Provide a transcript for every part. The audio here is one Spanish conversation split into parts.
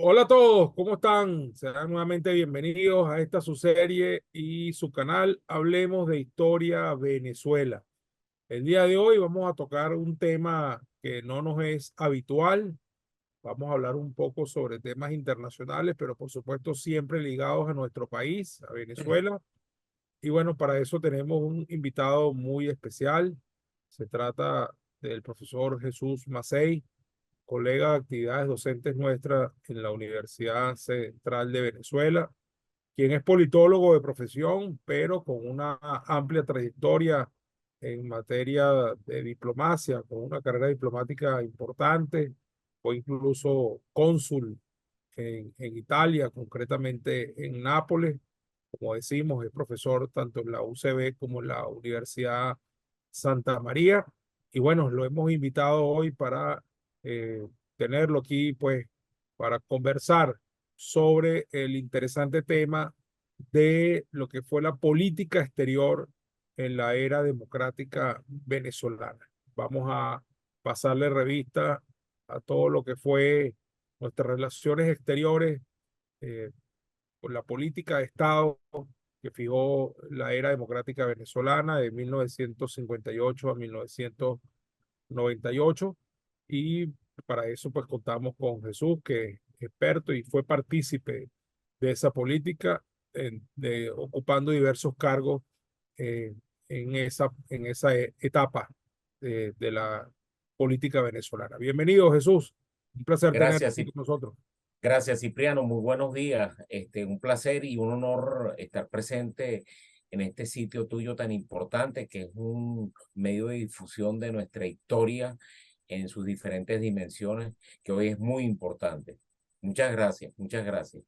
Hola a todos, ¿cómo están? Serán nuevamente bienvenidos a esta su serie y su canal Hablemos de Historia Venezuela. El día de hoy vamos a tocar un tema que no nos es habitual. Vamos a hablar un poco sobre temas internacionales, pero por supuesto siempre ligados a nuestro país, a Venezuela. Y bueno, para eso tenemos un invitado muy especial. Se trata del profesor Jesús Macei, colega de actividades docentes nuestras en la Universidad Central de Venezuela, quien es politólogo de profesión, pero con una amplia trayectoria en materia de diplomacia, con una carrera diplomática importante, fue incluso cónsul en Italia, concretamente en Nápoles. Como decimos, es profesor tanto en la UCB como en la Universidad Santa María. Y bueno, lo hemos invitado hoy para eh, tenerlo aquí, pues, para conversar sobre el interesante tema de lo que fue la política exterior en la era democrática venezolana. Vamos a pasarle revista a todo lo que fue nuestras relaciones exteriores eh, con la política de Estado que fijó la era democrática venezolana de 1958 a 1998. Y para eso pues contamos con Jesús, que es experto y fue partícipe de esa política, ocupando diversos cargos eh, en esa etapa de la política venezolana. Bienvenido, Jesús. Un placer tenerte Gracias, aquí con nosotros. gracias Cipriano, muy buenos días. Un placer y un honor estar presente en este sitio tuyo tan importante que es un medio de difusión de nuestra historia en sus diferentes dimensiones, que hoy es muy importante. Muchas gracias, muchas gracias.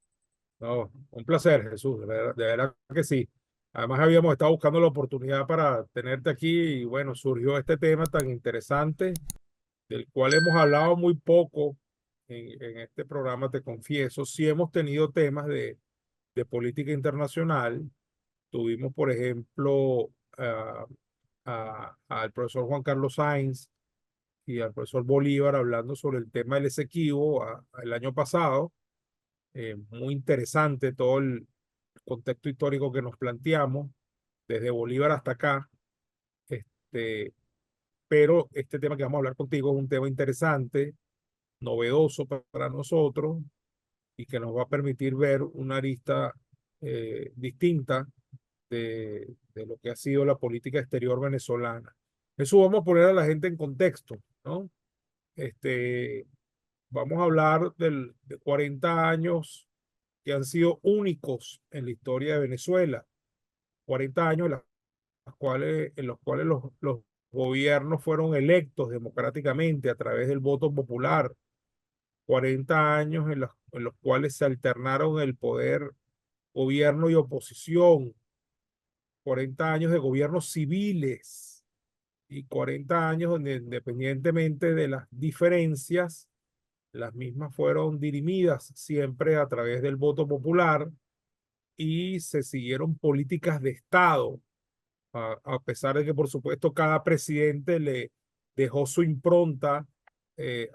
No, un placer, Jesús, de verdad que sí. Además, habíamos estado buscando la oportunidad para tenerte aquí y bueno, surgió este tema tan interesante del cual hemos hablado muy poco en este programa, te confieso. Sí hemos tenido temas de política internacional. Tuvimos, por ejemplo, al profesor Juan Carlos Sainz y al profesor Bolívar hablando sobre el tema del Esequibo el año pasado. Muy interesante todo el contexto histórico que nos planteamos, desde Bolívar hasta acá. Este, pero este tema que vamos a hablar contigo es un tema interesante, novedoso para nosotros y que nos va a permitir ver una arista distinta de lo que ha sido la política exterior venezolana. Eso vamos a poner a la gente en contexto, ¿no? Este, Vamos a hablar de 40 años que han sido únicos en la historia de Venezuela. 40 años en los cuales los gobiernos fueron electos democráticamente a través del voto popular. 40 años en los cuales se alternaron el poder, gobierno y oposición. 40 años de gobiernos civiles y 40 años donde independientemente de las diferencias, las mismas fueron dirimidas siempre a través del voto popular y se siguieron políticas de Estado, a pesar de que por supuesto cada presidente le dejó su impronta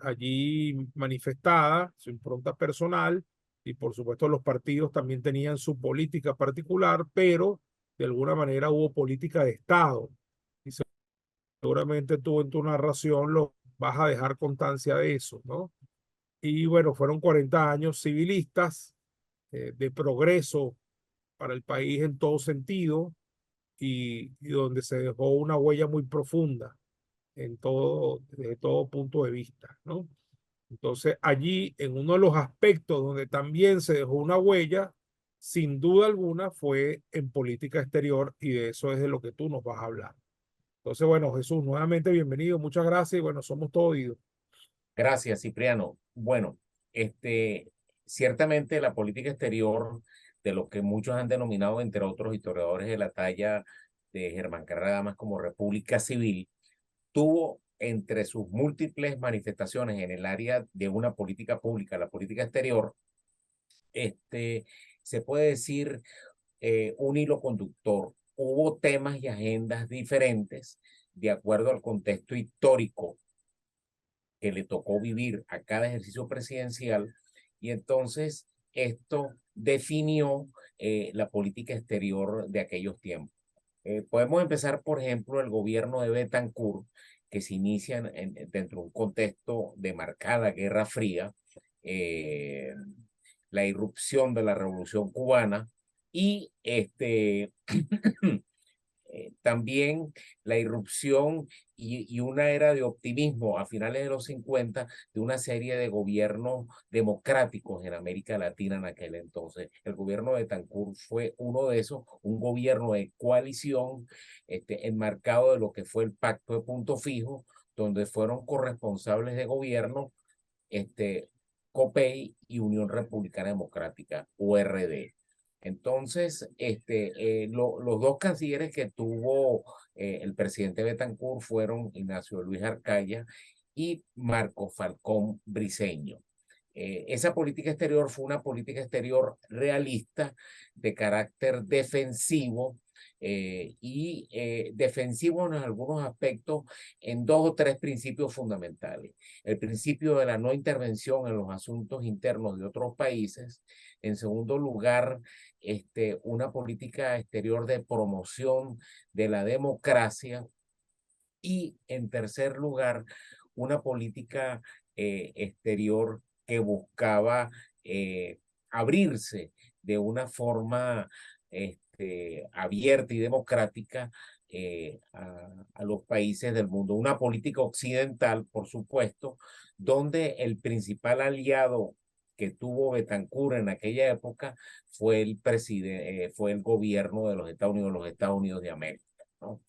allí manifestada, su impronta personal, y por supuesto los partidos también tenían su política particular, pero de alguna manera hubo política de Estado. Y seguramente tú en tu narración lo vas a dejar constancia de eso, ¿no? Y bueno, fueron 40 años civilistas de progreso para el país en todo sentido y donde se dejó una huella muy profunda en todo, desde todo punto de vista, ¿no? Entonces, allí, en uno de los aspectos donde también se dejó una huella, sin duda alguna, fue en política exterior y de eso es de lo que tú nos vas a hablar. Entonces, bueno, Jesús, nuevamente bienvenido, muchas gracias y bueno, somos todos oídos. Gracias, Cipriano. Bueno, ciertamente la política exterior de lo que muchos han denominado, entre otros historiadores de la talla de Germán Carrera como República Civil, tuvo entre sus múltiples manifestaciones en el área de una política pública, la política exterior, este, se puede decir un hilo conductor. Hubo temas y agendas diferentes de acuerdo al contexto histórico que le tocó vivir a cada ejercicio presidencial Y entonces esto definió la política exterior de aquellos tiempos. Podemos empezar, por ejemplo, el gobierno de Betancourt, que se inicia dentro de un contexto de marcada Guerra Fría, eh, la irrupción de la Revolución Cubana y también la irrupción y una era de optimismo a finales de los 50 de una serie de gobiernos democráticos en América Latina en aquel entonces. El gobierno de Betancourt fue uno de esos, un gobierno de coalición enmarcado de lo que fue el Pacto de Punto Fijo, donde fueron corresponsables de gobierno COPEI y Unión Republicana Democrática, URD. Entonces, los dos cancilleres que tuvo el presidente Betancourt fueron Ignacio Luis Arcaya y Marco Falcón Briceño. Esa política exterior fue una política exterior realista de carácter defensivo defensivo en algunos aspectos en dos o tres principios fundamentales. El principio de la no intervención en los asuntos internos de otros países. En segundo lugar, una política exterior de promoción de la democracia. Y en tercer lugar, una política exterior que buscaba abrirse de una forma abierta y democrática a los países del mundo. Una política occidental, por supuesto, donde el principal aliado que tuvo Betancourt en aquella época fue fue el gobierno de los Estados Unidos de América, ¿no?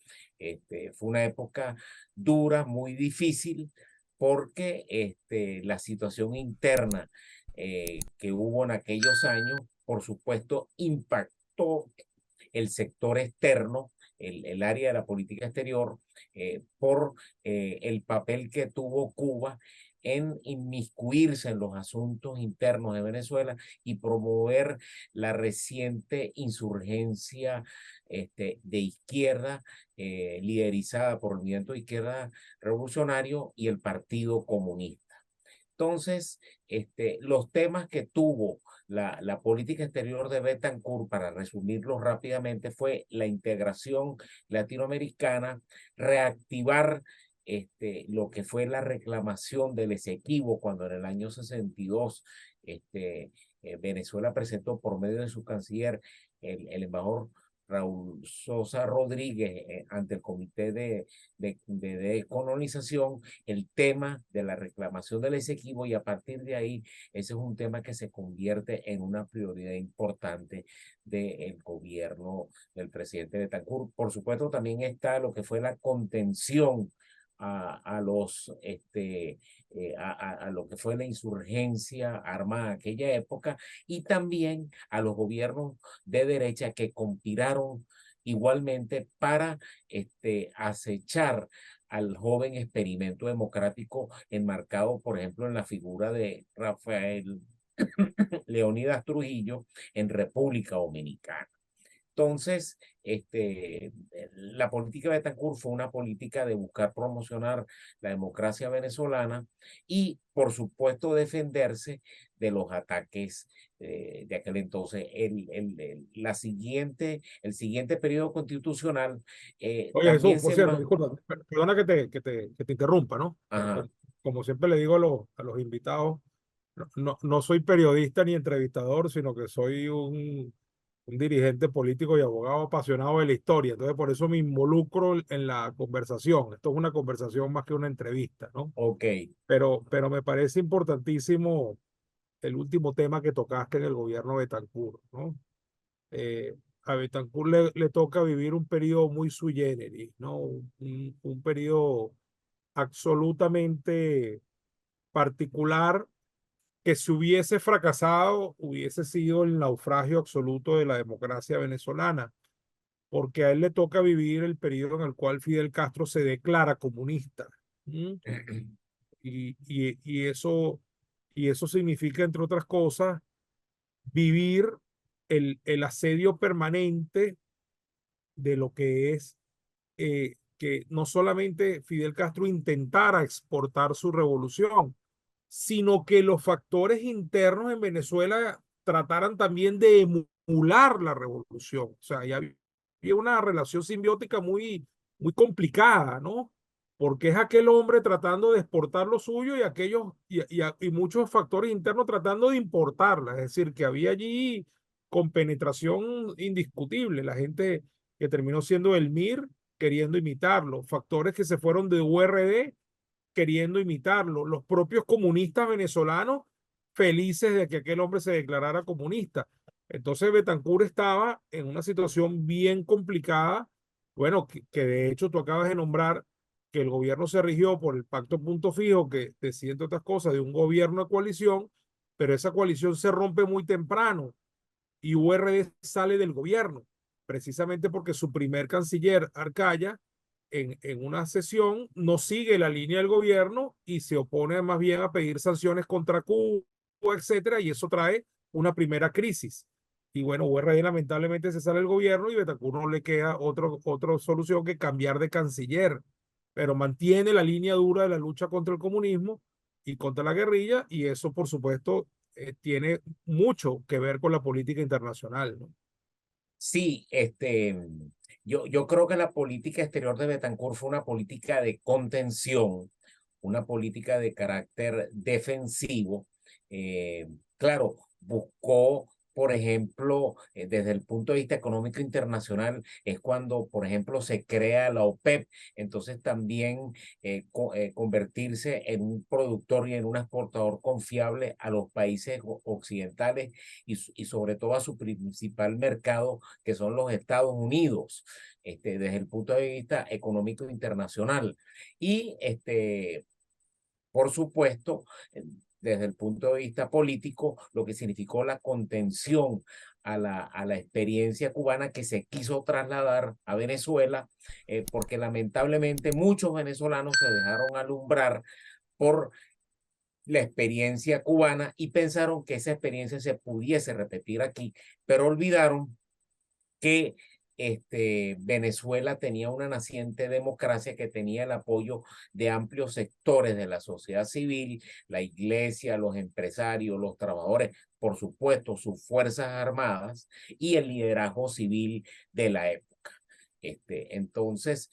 Fue una época dura, muy difícil, porque la situación interna que hubo en aquellos años, por supuesto, impactó el sector externo, el área de la política exterior, por el papel que tuvo Cuba en inmiscuirse en los asuntos internos de Venezuela y promover la reciente insurgencia de izquierda, liderizada por el movimiento de izquierda revolucionario y el Partido Comunista. Entonces, los temas que tuvo la política exterior de Betancourt, para resumirlo rápidamente, fue la integración latinoamericana, reactivar lo que fue la reclamación del Esequibo, cuando en el año 62 Venezuela presentó por medio de su canciller, el embajador Raúl Sosa Rodríguez, ante el Comité de Colonización, el tema de la reclamación del Esequibo, y a partir de ahí ese es un tema que se convierte en una prioridad importante del gobierno del presidente Betancourt. Por supuesto, también está lo que fue la contención a lo que fue la insurgencia armada en aquella época, y también a los gobiernos de derecha que conspiraron igualmente para acechar al joven experimento democrático enmarcado, por ejemplo, en la figura de Rafael Leónidas Trujillo en República Dominicana. Entonces, la política de Betancourt fue una política de buscar promocionar la democracia venezolana y, por supuesto, defenderse de los ataques de aquel entonces. El siguiente periodo constitucional Oye, Jesús, también por se cierto, más... disculpa, perdona que te interrumpa, ¿no? Ajá, Como siempre le digo a los invitados, no soy periodista ni entrevistador, sino que soy un dirigente político y abogado apasionado de la historia. Entonces, por eso me involucro en la conversación. Esto es una conversación más que una entrevista, ¿no? ok. Pero me parece importantísimo el último tema que tocaste en el gobierno de Betancourt, ¿no? Eh, a Betancourt le toca vivir un periodo muy sui generis, ¿no? Un periodo absolutamente particular, que si hubiese fracasado hubiese sido el naufragio absoluto de la democracia venezolana, porque a él le toca vivir el periodo en el cual Fidel Castro se declara comunista. ¿M? Y eso significa, entre otras cosas, vivir el asedio permanente de lo que es que no solamente Fidel Castro intentara exportar su revolución, sino que los factores internos en Venezuela trataran también de emular la revolución. O sea, ya había una relación simbiótica muy complicada, ¿no? Porque es aquel hombre tratando de exportar lo suyo y aquellos y muchos factores internos tratando de importarla. Es decir, que había allí compenetración indiscutible. La gente que terminó siendo el MIR queriendo imitarlo, factores que se fueron de URD queriendo imitarlo, los propios comunistas venezolanos felices de que aquel hombre se declarara comunista. Entonces Betancur estaba en una situación bien complicada, bueno, que de hecho tú acabas de nombrar que el gobierno se rigió por el pacto punto fijo, que decía entre otras cosas de un gobierno de coalición, pero esa coalición se rompe muy temprano y URD sale del gobierno, precisamente porque su primer canciller, Arcaya, en una sesión no sigue la línea del gobierno y se opone más bien a pedir sanciones contra Cuba, etcétera, y eso trae una primera crisis. Y bueno, URD lamentablemente se sale del gobierno y Betancur no le queda otra solución que cambiar de canciller, pero mantiene la línea dura de la lucha contra el comunismo y contra la guerrilla, y eso, por supuesto, tiene mucho que ver con la política internacional, ¿no? Sí, yo creo que la política exterior de Betancourt fue una política de contención, una política de carácter defensivo. Claro, buscó, por ejemplo, desde el punto de vista económico internacional, es cuando, por ejemplo, se crea la OPEP, entonces también convertirse en un productor y en un exportador confiable a los países occidentales y sobre todo a su principal mercado, que son los Estados Unidos, desde el punto de vista económico internacional. Y por supuesto, desde el punto de vista político, lo que significó la contención a la experiencia cubana que se quiso trasladar a Venezuela, porque lamentablemente muchos venezolanos se dejaron alumbrar por la experiencia cubana y pensaron que esa experiencia se pudiese repetir aquí, pero olvidaron que Venezuela tenía una naciente democracia que tenía el apoyo de amplios sectores de la sociedad civil, la iglesia, los empresarios, los trabajadores, por supuesto, sus fuerzas armadas y el liderazgo civil de la época. Entonces,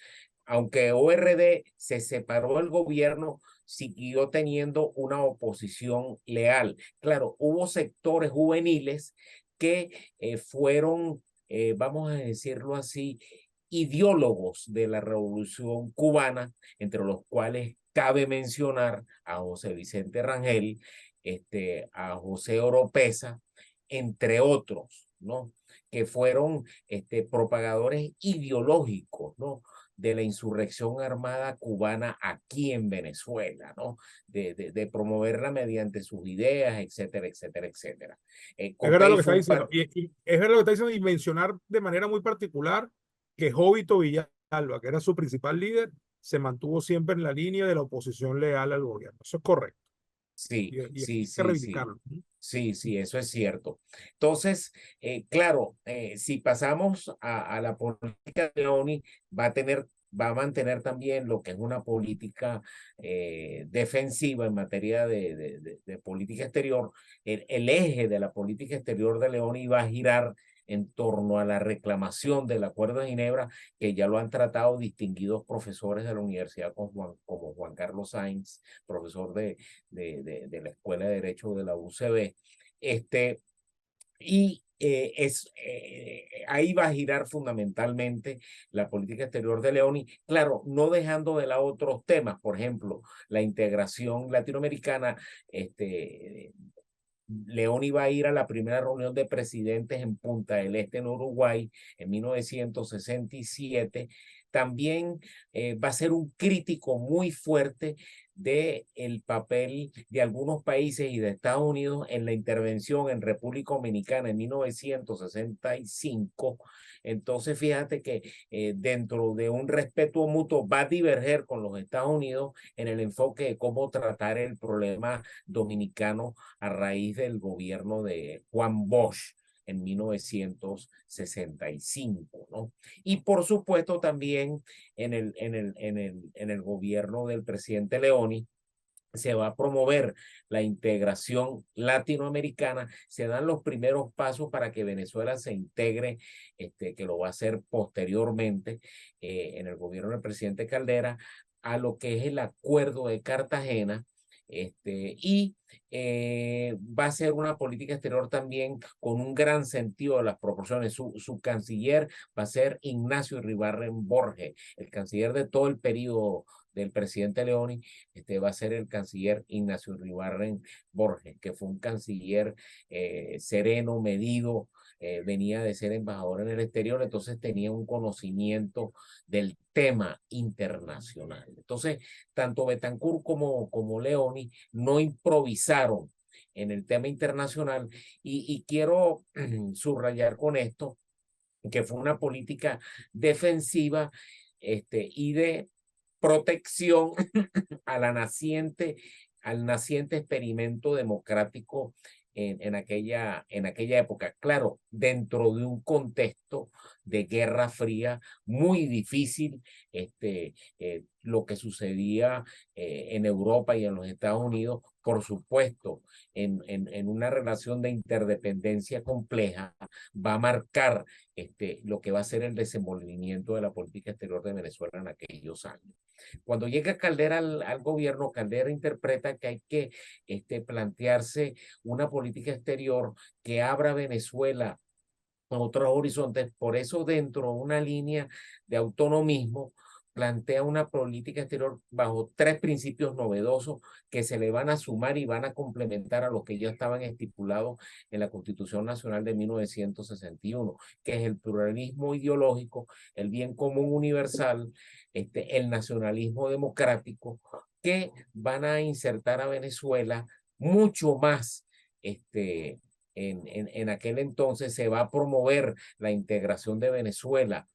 aunque ORD se separó del gobierno, siguió teniendo una oposición leal. Claro, hubo sectores juveniles que fueron, vamos a decirlo así, ideólogos de la revolución cubana, entre los cuales cabe mencionar a José Vicente Rangel, a José Oropesa, entre otros, ¿no? Que fueron propagadores ideológicos, ¿no? De la insurrección armada cubana aquí en Venezuela, ¿no? De promoverla mediante sus ideas, etcétera, etcétera, etcétera. Es verdad lo Copey que está fue un diciendo. par. Y es verdad lo que está diciendo y mencionar de manera muy particular que Jovito Villalba, que era su principal líder, se mantuvo siempre en la línea de la oposición leal al gobierno. Eso es correcto. Sí, Y hay sí, que sí, sí. reivindicarlo. Sí, sí, eso es cierto. Entonces, claro, si pasamos a la política de la ONU, va a mantener también lo que es una política defensiva en materia de política exterior. El eje de la política exterior de Leoni va a girar en torno a la reclamación del Acuerdo de Ginebra, que ya lo han tratado distinguidos profesores de la universidad como Juan Carlos Sainz, profesor de la Escuela de Derecho de la UCB. Ahí va a girar fundamentalmente la política exterior de Leoni, claro, no dejando de lado otros temas, por ejemplo, la integración latinoamericana. León iba a ir a la primera reunión de presidentes en Punta del Este, en Uruguay, en 1967. También va a ser un crítico muy fuerte del papel de algunos países y de Estados Unidos en la intervención en República Dominicana en 1965. Entonces, fíjate que dentro de un respeto mutuo va a diverger con los Estados Unidos en el enfoque de cómo tratar el problema dominicano a raíz del gobierno de Juan Bosch en 1965, ¿no? Y por supuesto también en el gobierno del presidente Leoni, se va a promover la integración latinoamericana, se dan los primeros pasos para que Venezuela se integre, que lo va a hacer posteriormente en el gobierno del presidente Caldera, a lo que es el Acuerdo de Cartagena. Y va a ser una política exterior también con un gran sentido de las proporciones. Su canciller va a ser Ignacio Iribarren Borges, el canciller de todo el periodo del presidente Leoni. Va a ser el canciller Ignacio Iribarren Borges, que fue un canciller sereno, medido, venía de ser embajador en el exterior, entonces tenía un conocimiento del tema internacional. Entonces, tanto Betancourt como Leoni no improvisaron en el tema internacional y quiero subrayar con esto que fue una política defensiva y de protección a la naciente, al naciente experimento democrático en aquella época. Claro, dentro de un contexto de Guerra Fría muy difícil, lo que sucedía en Europa y en los Estados Unidos, por supuesto, en una relación de interdependencia compleja, va a marcar lo que va a ser el desenvolvimiento de la política exterior de Venezuela en aquellos años. Cuando llega Caldera al gobierno, Caldera interpreta que hay que plantearse una política exterior que abra Venezuela a otros horizontes. Por eso, dentro de una línea de autonomismo, plantea una política exterior bajo tres principios novedosos que se le van a sumar y van a complementar a los que ya estaban estipulados en la Constitución Nacional de 1961, que es el pluralismo ideológico, el bien común universal, el nacionalismo democrático, que van a insertar a Venezuela mucho más en aquel entonces. Se va a promover la integración de Venezuela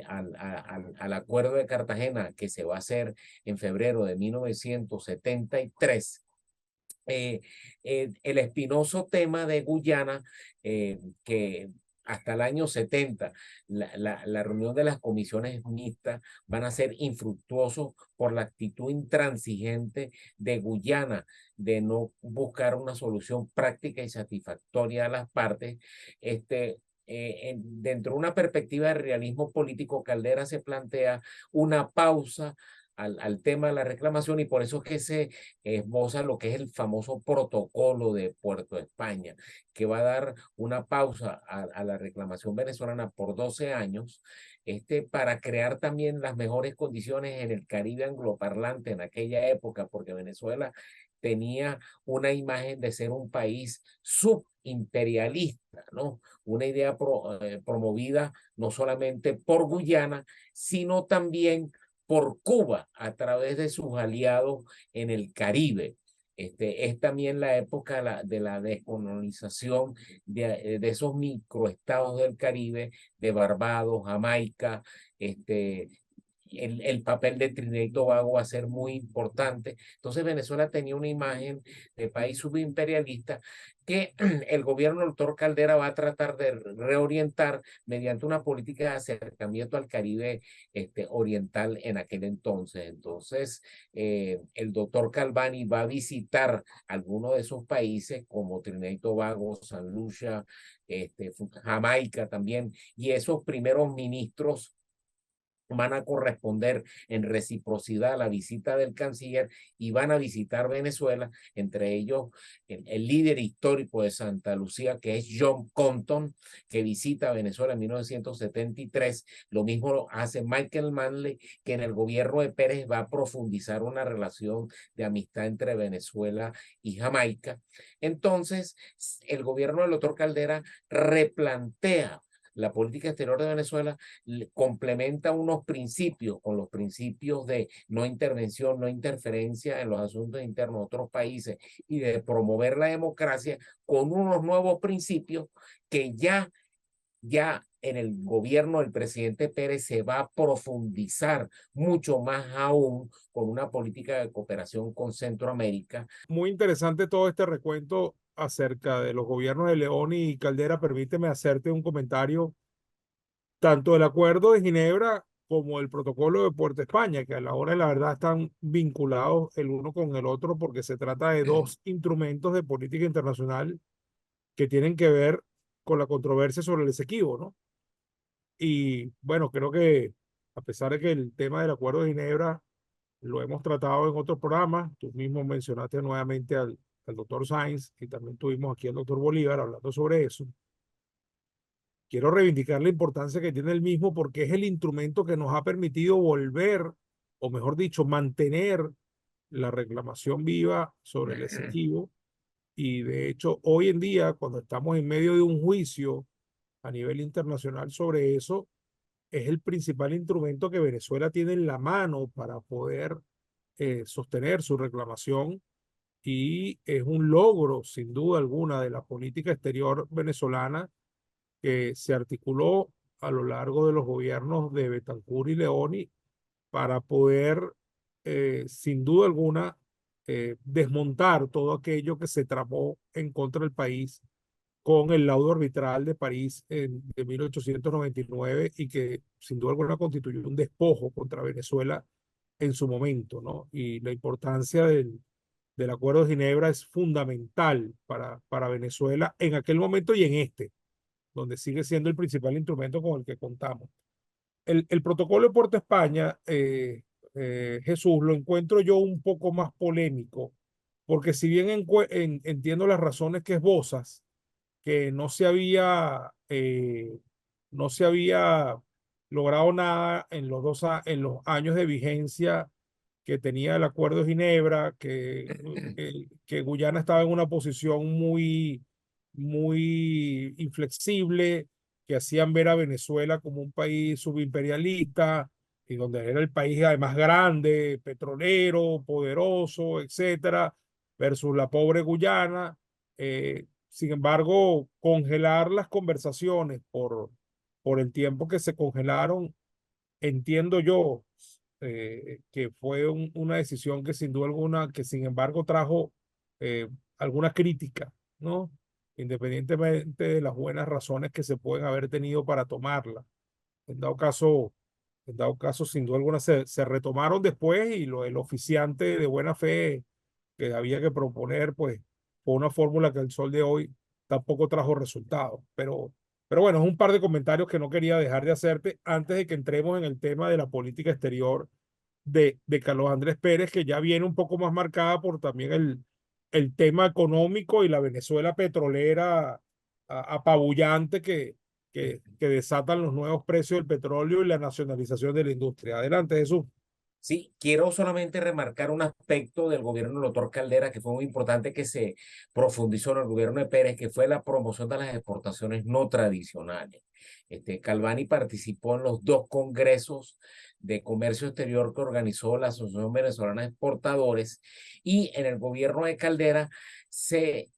al Acuerdo de Cartagena, que se va a hacer en febrero de 1973. El espinoso tema de Guyana, que hasta el año 70, la reunión de las comisiones mixtas van a ser infructuosos por la actitud intransigente de Guyana de no buscar una solución práctica y satisfactoria a las partes. Dentro de una perspectiva de realismo político, Caldera se plantea una pausa al tema de la reclamación, y por eso es que se esboza lo que es el famoso protocolo de Puerto España, que va a dar una pausa a la reclamación venezolana por 12 años, para crear también las mejores condiciones en el Caribe angloparlante en aquella época, porque Venezuela tenía una imagen de ser un país subimperialista, ¿no? Una idea promovida no solamente por Guyana, sino también por Cuba a través de sus aliados en el Caribe. Es también la época de la descolonización de esos microestados del Caribe, de Barbados, Jamaica. El papel de Trinidad y Tobago va a ser muy importante. Entonces Venezuela tenía una imagen de país subimperialista que el gobierno del doctor Caldera va a tratar de reorientar mediante una política de acercamiento al Caribe oriental en aquel entonces. Entonces, el doctor Calvani va a visitar algunos de esos países como Trinidad y Tobago, San Lucia, Jamaica también, y esos primeros ministros van a corresponder en reciprocidad a la visita del canciller y van a visitar Venezuela, entre ellos el líder histórico de Santa Lucía, que es John Compton, que visita Venezuela en 1973. Lo mismo hace Michael Manley, que en el gobierno de Pérez va a profundizar una relación de amistad entre Venezuela y Jamaica. Entonces, el gobierno del doctor Caldera replantea la política exterior de Venezuela, complementa unos principios con los principios de no intervención, no interferencia en los asuntos internos de otros países y de promover la democracia con unos nuevos principios que ya en el gobierno del presidente Pérez se va a profundizar mucho más aún con una política de cooperación con Centroamérica. Muy interesante todo este recuento acerca de los gobiernos de León y Caldera. Permíteme hacerte un comentario tanto del Acuerdo de Ginebra como el protocolo de Puerto España, que a la hora de la verdad están vinculados el uno con el otro porque se trata de dos instrumentos de política internacional que tienen que ver con la controversia sobre el Esequibo, ¿no? Y bueno, creo que a pesar de que el tema del Acuerdo de Ginebra lo hemos tratado en otros programas, tú mismo mencionaste nuevamente al doctor Sainz y también tuvimos aquí al doctor Bolívar hablando sobre eso. Quiero reivindicar la importancia que tiene el mismo porque es el instrumento que nos ha permitido volver, o mejor dicho, mantener la reclamación viva sobre el Esequibo. Y de hecho, hoy en día, cuando estamos en medio de un juicio a nivel internacional sobre eso, es el principal instrumento que Venezuela tiene en la mano para poder sostener su reclamación y es un logro, sin duda alguna, de la política exterior venezolana que se articuló a lo largo de los gobiernos de Betancur y Leoni para poder, sin duda alguna, desmontar todo aquello que se tramó en contra del país con el laudo arbitral de París de 1899 y que sin duda alguna constituyó un despojo contra Venezuela en su momento, ¿no? Y la importancia del Acuerdo de Ginebra es fundamental para Venezuela en aquel momento y en este, donde sigue siendo el principal instrumento con el que contamos. El protocolo de Puerto España, Jesús, lo encuentro yo un poco más polémico, porque si bien entiendo las razones que esbozas, que no se había logrado nada en en los años de vigencia que tenía el Acuerdo de Ginebra, que Guyana estaba en una posición muy inflexible, que hacían ver a Venezuela como un país subimperialista, y donde era el país además grande, petrolero, poderoso, etcétera, versus la pobre Guyana. Sin embargo, congelar las conversaciones por el tiempo que se congelaron, entiendo yo que fue una decisión que sin duda alguna, que sin embargo trajo alguna crítica, ¿no? Independientemente de las buenas razones que se pueden haber tenido para tomarla. En dado caso, sin duda alguna se retomaron después y el oficiante de buena fe que había que proponer, pues, fue una fórmula que el sol de hoy tampoco trajo resultados. Pero bueno, es un par de comentarios que no quería dejar de hacerte antes de que entremos en el tema de la política exterior de Carlos Andrés Pérez, que ya viene un poco más marcada por también el tema económico y la Venezuela petrolera apabullante que desatan los nuevos precios del petróleo y la nacionalización de la industria. Adelante, Jesús. Sí, quiero solamente remarcar un aspecto del gobierno del doctor Caldera que fue muy importante que se profundizó en el gobierno de Pérez, que fue la promoción de las exportaciones no tradicionales. Calvani participó en los dos congresos de comercio exterior que organizó la Asociación Venezolana de Exportadores y en el gobierno de Caldera se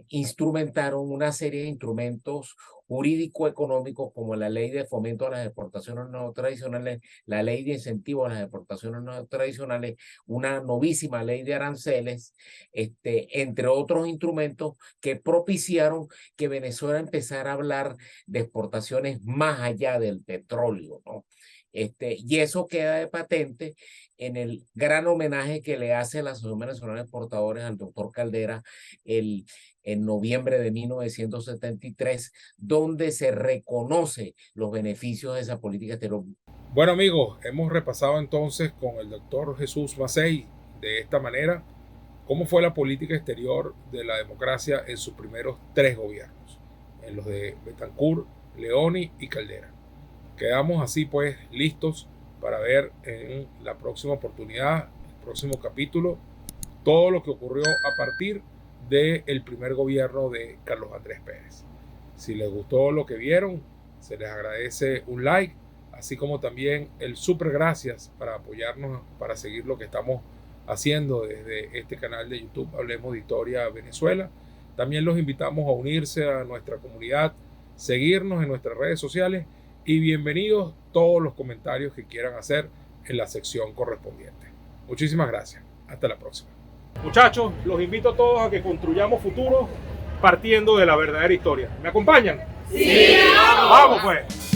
instrumentaron una serie de instrumentos jurídico-económicos como la ley de fomento a las exportaciones no tradicionales, la ley de incentivo a las exportaciones no tradicionales, una novísima ley de aranceles, entre otros instrumentos que propiciaron que Venezuela empezara a hablar de exportaciones más allá del petróleo, ¿no? Y eso queda de patente en el gran homenaje que le hace la Asociación Venezolana de Exportadores al doctor Caldera en noviembre de 1973, donde se reconoce los beneficios de esa política exterior. Bueno amigos, hemos repasado entonces con el doctor Jesús Macei de esta manera cómo fue la política exterior de la democracia en sus primeros 3 gobiernos, en los de Betancur, Leoni y Caldera. Quedamos así pues listos para ver en la próxima oportunidad, el próximo capítulo, todo lo que ocurrió a partir del primer gobierno de Carlos Andrés Pérez. Si les gustó lo que vieron, se les agradece un like, así como también el súper gracias para apoyarnos, para seguir lo que estamos haciendo desde este canal de YouTube Hablemos de Historia Venezuela. También los invitamos a unirse a nuestra comunidad, seguirnos en nuestras redes sociales y bienvenidos todos los comentarios que quieran hacer en la sección correspondiente. Muchísimas gracias. Hasta la próxima. Muchachos, los invito a todos a que construyamos futuro partiendo de la verdadera historia. ¿Me acompañan? ¡Sí! ¡Vamos pues!